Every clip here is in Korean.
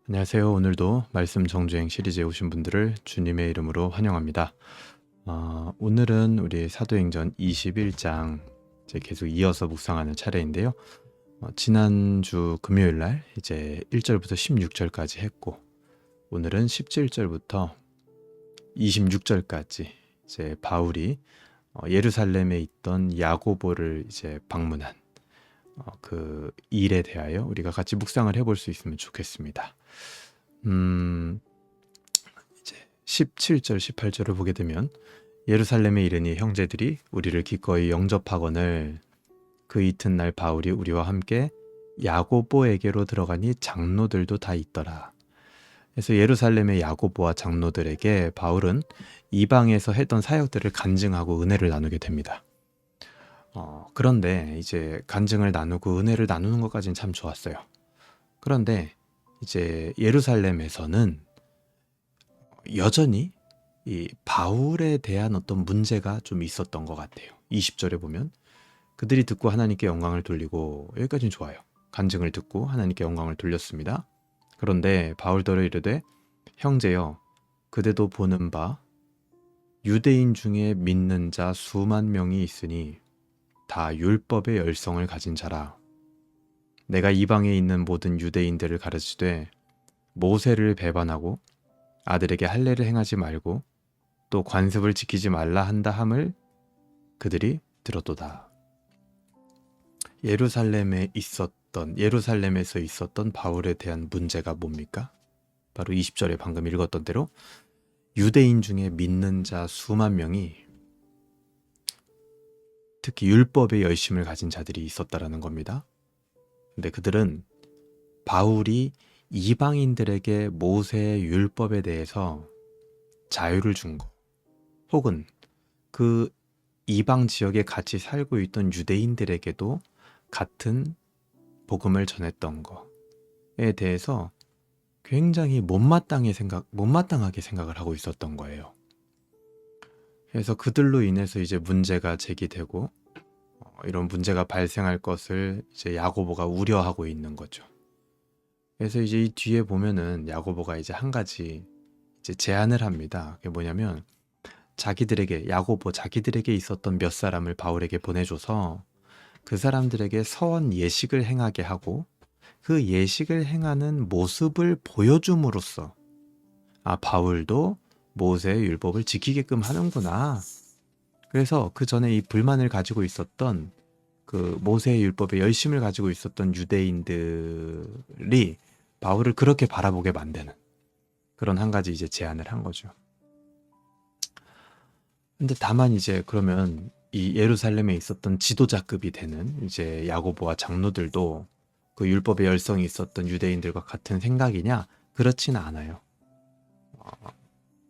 안녕하세요. 오늘도 말씀 정주행 시리즈에 오신 분들을 주님의 이름으로 환영합니다. 오늘은 우리 사도행전 21장 이제 계속 이어서 묵상하는 차례인데요. 지난주 금요일 날 이제 1절부터 16절까지 했고, 오늘은 17절부터 26절까지 이제 바울이 예루살렘에 있던 야고보를 이제 방문한 그 일에 대하여 우리가 같이 묵상을 해볼 수 있으면 좋겠습니다. 이제 17절, 18절을 보게 되면 예루살렘에 이르니 형제들이 우리를 기꺼이 영접하거늘 그 이튿날 바울이 우리와 함께 야고보에게로 들어가니 장로들도 다 있더라. 그래서 예루살렘의 야고보와 장로들에게 바울은 이방에서 했던 사역들을 간증하고 은혜를 나누게 됩니다. 그런데 이제 간증을 나누고 은혜를 나누는 것까지는 참 좋았어요. 그런데 이제 예루살렘에서는 여전히 이 바울에 대한 어떤 문제가 좀 있었던 것 같아요. 20절에 보면 그들이 듣고 하나님께 영광을 돌리고, 여기까지는 좋아요. 간증을 듣고 하나님께 영광을 돌렸습니다. 그런데 바울더러 이르되 형제여, 그대도 보는 바 유대인 중에 믿는 자 수만 명이 있으니 다 율법의 열성을 가진 자라. 내가 이방에 있는 모든 유대인들을 가르치되 모세를 배반하고 아들에게 할례를 행하지 말고 또 관습을 지키지 말라 한다 함을 그들이 들었도다. 예루살렘에서 있었던 바울에 대한 문제가 뭡니까? 바로 20절에 방금 읽었던 대로 유대인 중에 믿는 자 수만 명이, 특히 율법의 열심을 가진 자들이 있었다라는 겁니다. 근데 그들은 바울이 이방인들에게 모세의 율법에 대해서 자유를 준 것, 혹은 그 이방 지역에 같이 살고 있던 유대인들에게도 같은 복음을 전했던 것에 대해서 굉장히 못마땅하게 생각을 하고 있었던 거예요. 그래서 그들로 인해서 이제 문제가 제기되고 이런 문제가 발생할 것을 이제 야고보가 우려하고 있는 거죠. 그래서 이제 이 뒤에 보면은 야고보가 이제 한 가지 이제 제안을 합니다. 그게 뭐냐면 자기들에게 있었던 몇 사람을 바울에게 보내줘서 그 사람들에게 서원 예식을 행하게 하고, 그 예식을 행하는 모습을 보여줌으로써 바울도 모세의 율법을 지키게끔 하는구나. 그래서 그 전에 이 불만을 가지고 있었던, 그 모세의 율법에 열심을 가지고 있었던 유대인들이 바울을 그렇게 바라보게 만드는 그런 한 가지 이제 제안을 한 거죠. 근데 다만 이제 그러면 이 예루살렘에 있었던 지도자급이 되는 이제 야고보와 장로들도 그 율법의 열성이 있었던 유대인들과 같은 생각이냐? 그렇지는 않아요.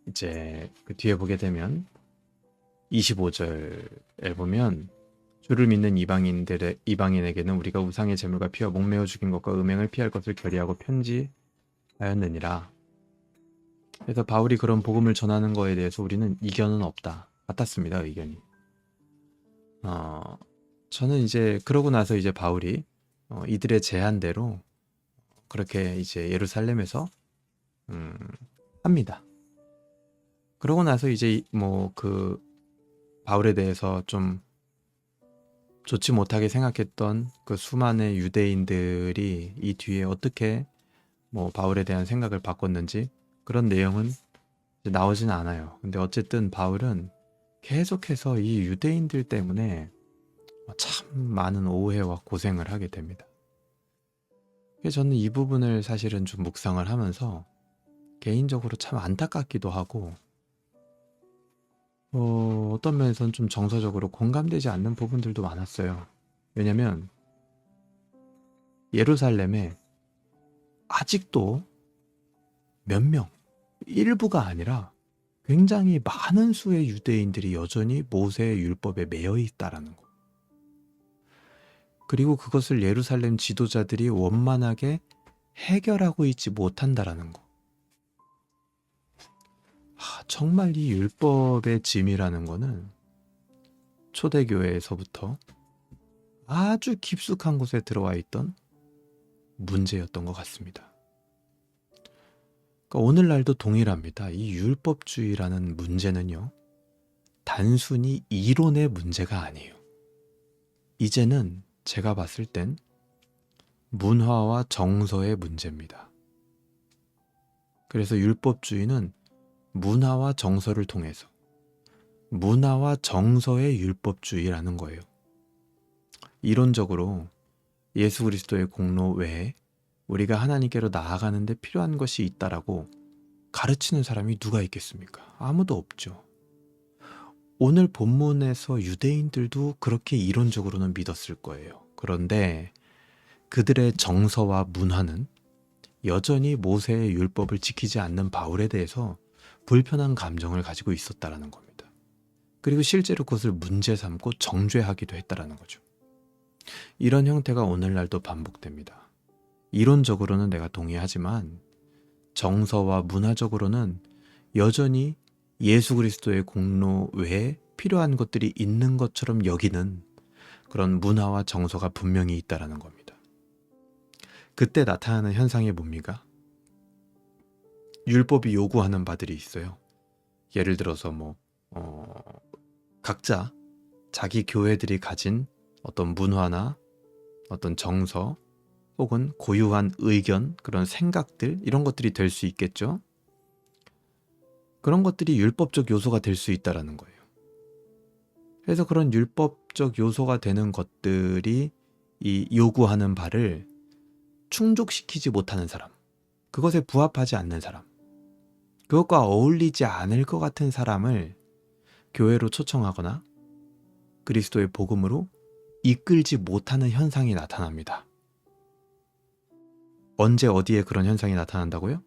이제 그 뒤에 보게 되면 25절에 보면 주를 믿는 이방인에게는 우리가 우상의 제물과 피와 목매어 죽인 것과 음행을 피할 것을 결의하고 편지하였느니라. 그래서 바울이 그런 복음을 전하는 거에 대해서 우리는 이견은 없다. 같았습니다, 의견이. 저는 이제 그러고 나서 이제 바울이 이들의 제안대로 그렇게 이제 예루살렘에서 합니다. 그러고 나서 이제 뭐 그 바울에 대해서 좀 좋지 못하게 생각했던 그 수많은 유대인들이 이 뒤에 어떻게 뭐 바울에 대한 생각을 바꿨는지 그런 내용은 이제 나오진 않아요. 근데 어쨌든 바울은 계속해서 이 유대인들 때문에 참 많은 오해와 고생을 하게 됩니다. 그래서 저는 이 부분을 사실은 좀 묵상을 하면서 개인적으로 참 안타깝기도 하고, 어떤 면에서는 좀 정서적으로 공감되지 않는 부분들도 많았어요. 왜냐면 예루살렘에 아직도 몇 명, 일부가 아니라 굉장히 많은 수의 유대인들이 여전히 모세의 율법에 매여 있다라는 거. 그리고 그것을 예루살렘 지도자들이 원만하게 해결하고 있지 못한다라는 거. 정말 이 율법의 짐이라는 거는 초대교회에서부터 아주 깊숙한 곳에 들어와 있던 문제였던 것 같습니다. 그러니까 오늘날도 동일합니다. 이 율법주의라는 문제는요, 단순히 이론의 문제가 아니에요. 이제는 제가 봤을 땐 문화와 정서의 문제입니다. 그래서 율법주의는 문화와 정서를 통해서 문화와 정서의 율법주의라는 거예요. 이론적으로 예수 그리스도의 공로 외에 우리가 하나님께로 나아가는 데 필요한 것이 있다라고 가르치는 사람이 누가 있겠습니까? 아무도 없죠. 오늘 본문에서 유대인들도 그렇게 이론적으로는 믿었을 거예요. 그런데 그들의 정서와 문화는 여전히 모세의 율법을 지키지 않는 바울에 대해서 불편한 감정을 가지고 있었다라는 겁니다. 그리고 실제로 그것을 문제 삼고 정죄하기도 했다라는 거죠. 이런 형태가 오늘날도 반복됩니다. 이론적으로는 내가 동의하지만 정서와 문화적으로는 여전히 예수 그리스도의 공로 외에 필요한 것들이 있는 것처럼 여기는 그런 문화와 정서가 분명히 있다라는 겁니다. 그때 나타나는 현상이 뭡니까? 율법이 요구하는 바들이 있어요. 예를 들어서 각자 자기 교회들이 가진 어떤 문화나 어떤 정서 혹은 고유한 의견, 그런 생각들, 이런 것들이 될 수 있겠죠. 그런 것들이 율법적 요소가 될 수 있다라는 거예요. 그래서 그런 율법적 요소가 되는 것들이 이 요구하는 바를 충족시키지 못하는 사람, 그것에 부합하지 않는 사람, 그것과 어울리지 않을 것 같은 사람을 교회로 초청하거나 그리스도의 복음으로 이끌지 못하는 현상이 나타납니다. 언제 어디에 그런 현상이 나타난다고요?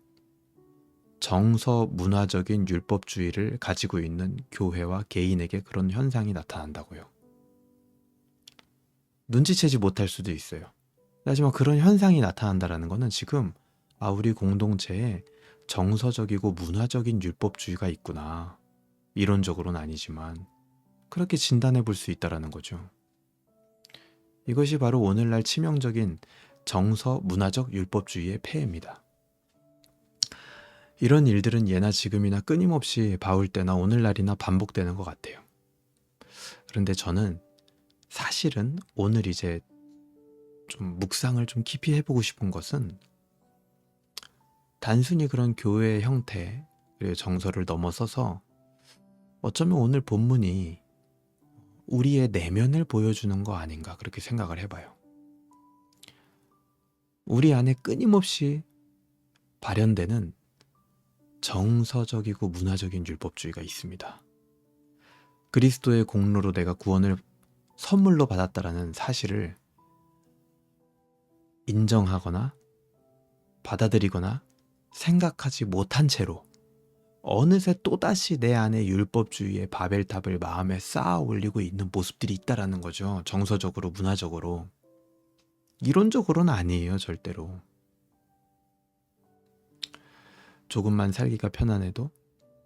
정서 문화적인 율법주의를 가지고 있는 교회와 개인에게 그런 현상이 나타난다고요. 눈치채지 못할 수도 있어요. 하지만 그런 현상이 나타난다는 것은 지금 우리 공동체에 정서적이고 문화적인 율법주의가 있구나. 이론적으로는 아니지만 그렇게 진단해 볼 수 있다는 거죠. 이것이 바로 오늘날 치명적인 정서 문화적 율법주의의 폐해입니다. 이런 일들은 예나 지금이나 끊임없이 바울 때나 오늘날이나 반복되는 것 같아요. 그런데 저는 사실은 오늘 이제 좀 묵상을 좀 깊이 해보고 싶은 것은 단순히 그런 교회의 형태, 그리고 정서를 넘어서서 어쩌면 오늘 본문이 우리의 내면을 보여주는 거 아닌가 그렇게 생각을 해봐요. 우리 안에 끊임없이 발현되는 정서적이고 문화적인 율법주의가 있습니다. 그리스도의 공로로 내가 구원을 선물로 받았다라는 사실을 인정하거나 받아들이거나 생각하지 못한 채로 어느새 또다시 내 안에 율법주의의 바벨탑을 마음에 쌓아 올리고 있는 모습들이 있다라는 거죠. 정서적으로, 문화적으로. 이론적으로는 아니에요, 절대로. 조금만 살기가 편안해도,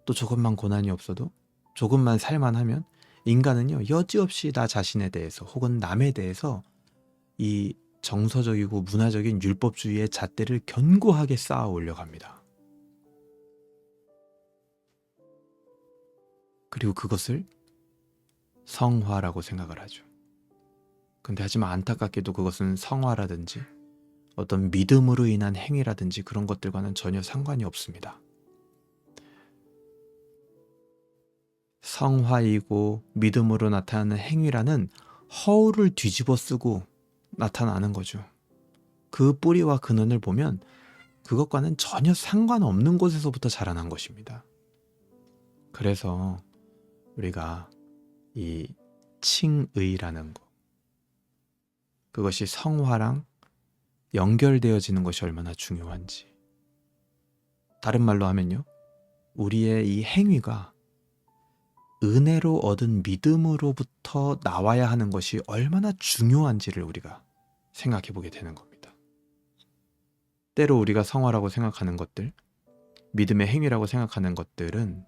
또 조금만 고난이 없어도, 조금만 살만하면 인간은요, 여지없이 나 자신에 대해서 혹은 남에 대해서 이 정서적이고 문화적인 율법주의의 잣대를 견고하게 쌓아 올려갑니다. 그리고 그것을 성화라고 생각을 하죠. 근데 하지만 안타깝게도 그것은 성화라든지 어떤 믿음으로 인한 행위라든지 그런 것들과는 전혀 상관이 없습니다. 성화이고 믿음으로 나타나는 행위라는 허울을 뒤집어 쓰고 나타나는 거죠. 그 뿌리와 근원을 보면 그것과는 전혀 상관없는 곳에서부터 자라난 것입니다. 그래서 우리가 이 칭의라는 것, 그것이 성화랑 연결되어지는 것이 얼마나 중요한지. 다른 말로 하면요, 우리의 이 행위가 은혜로 얻은 믿음으로부터 나와야 하는 것이 얼마나 중요한지를 우리가 생각해 보게 되는 겁니다. 때로 우리가 성화라고 생각하는 것들, 믿음의 행위라고 생각하는 것들은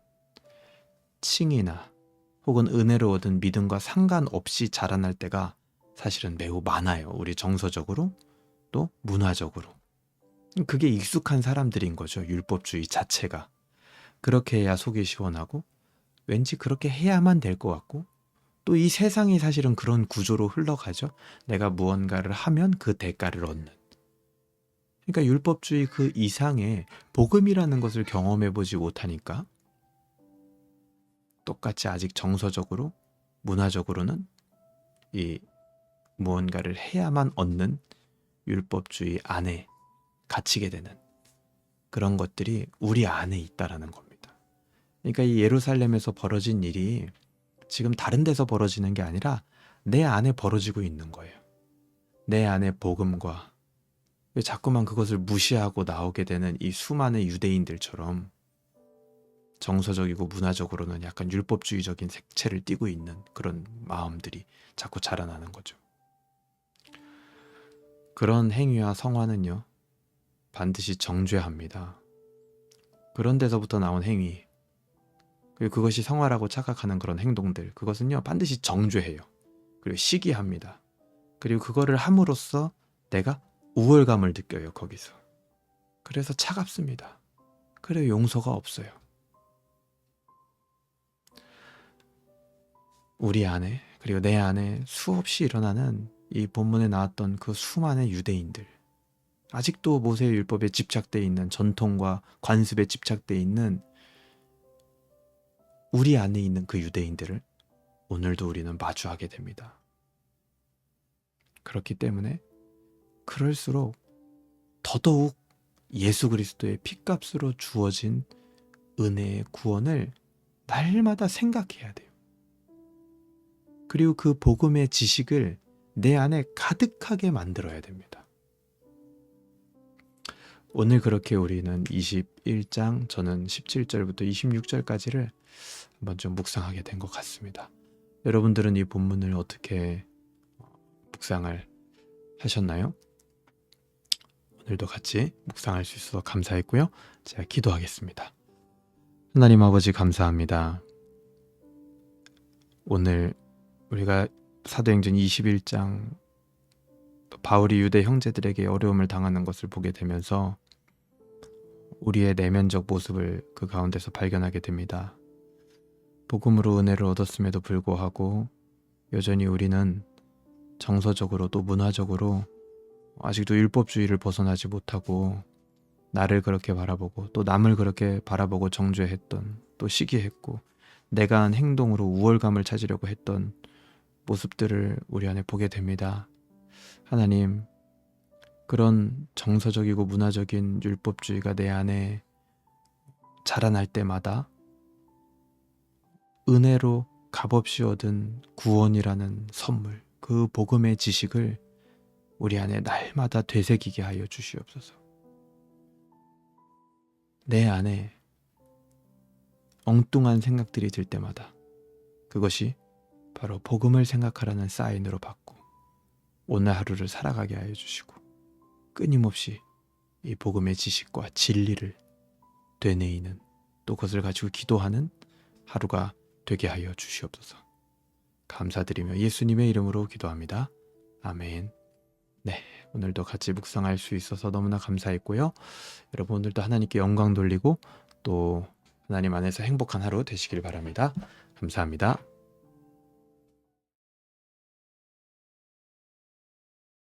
칭의나 혹은 은혜로 얻은 믿음과 상관없이 자라날 때가 사실은 매우 많아요. 우리 정서적으로 또 문화적으로. 그게 익숙한 사람들인 거죠. 율법주의 자체가. 그렇게 해야 속이 시원하고 왠지 그렇게 해야만 될 것 같고 또 이 세상이 사실은 그런 구조로 흘러가죠. 내가 무언가를 하면 그 대가를 얻는. 그러니까 율법주의 그 이상의 복음이라는 것을 경험해 보지 못하니까 똑같이 아직 정서적으로, 문화적으로는 이 무언가를 해야만 얻는 율법주의 안에 갇히게 되는 그런 것들이 우리 안에 있다라는 겁니다. 그러니까 이 예루살렘에서 벌어진 일이 지금 다른 데서 벌어지는 게 아니라 내 안에 벌어지고 있는 거예요. 내 안에 복음과 왜 자꾸만 그것을 무시하고 나오게 되는 이 수많은 유대인들처럼 정서적이고 문화적으로는 약간 율법주의적인 색채를 띠고 있는 그런 마음들이 자꾸 자라나는 거죠. 그런 행위와 성화는요, 반드시 정죄합니다. 그런 데서부터 나온 행위, 그리고 그것이 성화라고 착각하는 그런 행동들, 그것은요, 반드시 정죄해요. 그리고 시기합니다. 그리고 그거를 함으로써 내가 우월감을 느껴요, 거기서. 그래서 차갑습니다. 그래서 용서가 없어요. 우리 안에, 그리고 내 안에 수없이 일어나는 이 본문에 나왔던 그 수많은 유대인들, 아직도 모세의 율법에 집착되어 있는 전통과 관습에 집착되어 있는 우리 안에 있는 그 유대인들을 오늘도 우리는 마주하게 됩니다. 그렇기 때문에 그럴수록 더더욱 예수 그리스도의 핏값으로 주어진 은혜의 구원을 날마다 생각해야 돼요. 그리고 그 복음의 지식을 내 안에 가득하게 만들어야 됩니다. 오늘 그렇게 우리는 21장, 저는 17절부터 26절까지를 한번 좀 묵상하게 된 것 같습니다. 여러분들은 이 본문을 어떻게 묵상을 하셨나요? 오늘도 같이 묵상할 수 있어서 감사했고요. 제가 기도하겠습니다. 하나님 아버지 감사합니다. 오늘 우리가 사도행전 21장 바울이 유대 형제들에게 어려움을 당하는 것을 보게 되면서 우리의 내면적 모습을 그 가운데서 발견하게 됩니다. 복음으로 은혜를 얻었음에도 불구하고 여전히 우리는 정서적으로 또 문화적으로 아직도 율법주의를 벗어나지 못하고 나를 그렇게 바라보고 또 남을 그렇게 바라보고 정죄했던, 또 시기했고 내가 한 행동으로 우월감을 찾으려고 했던 모습들을 우리 안에 보게 됩니다. 하나님, 그런 정서적이고 문화적인 율법주의가 내 안에 자라날 때마다 은혜로 값없이 얻은 구원이라는 선물, 그 복음의 지식을 우리 안에 날마다 되새기게 하여 주시옵소서. 내 안에 엉뚱한 생각들이 들 때마다 그것이 바로 복음을 생각하라는 사인으로 받고 오늘 하루를 살아가게 하여 주시고 끊임없이 이 복음의 지식과 진리를 되뇌이는, 또 그것을 가지고 기도하는 하루가 되게 하여 주시옵소서. 감사드리며 예수님의 이름으로 기도합니다. 아멘. 네, 오늘도 같이 묵상할 수 있어서 너무나 감사했고요. 여러분 오늘도 하나님께 영광 돌리고 또 하나님 안에서 행복한 하루 되시길 바랍니다. 감사합니다.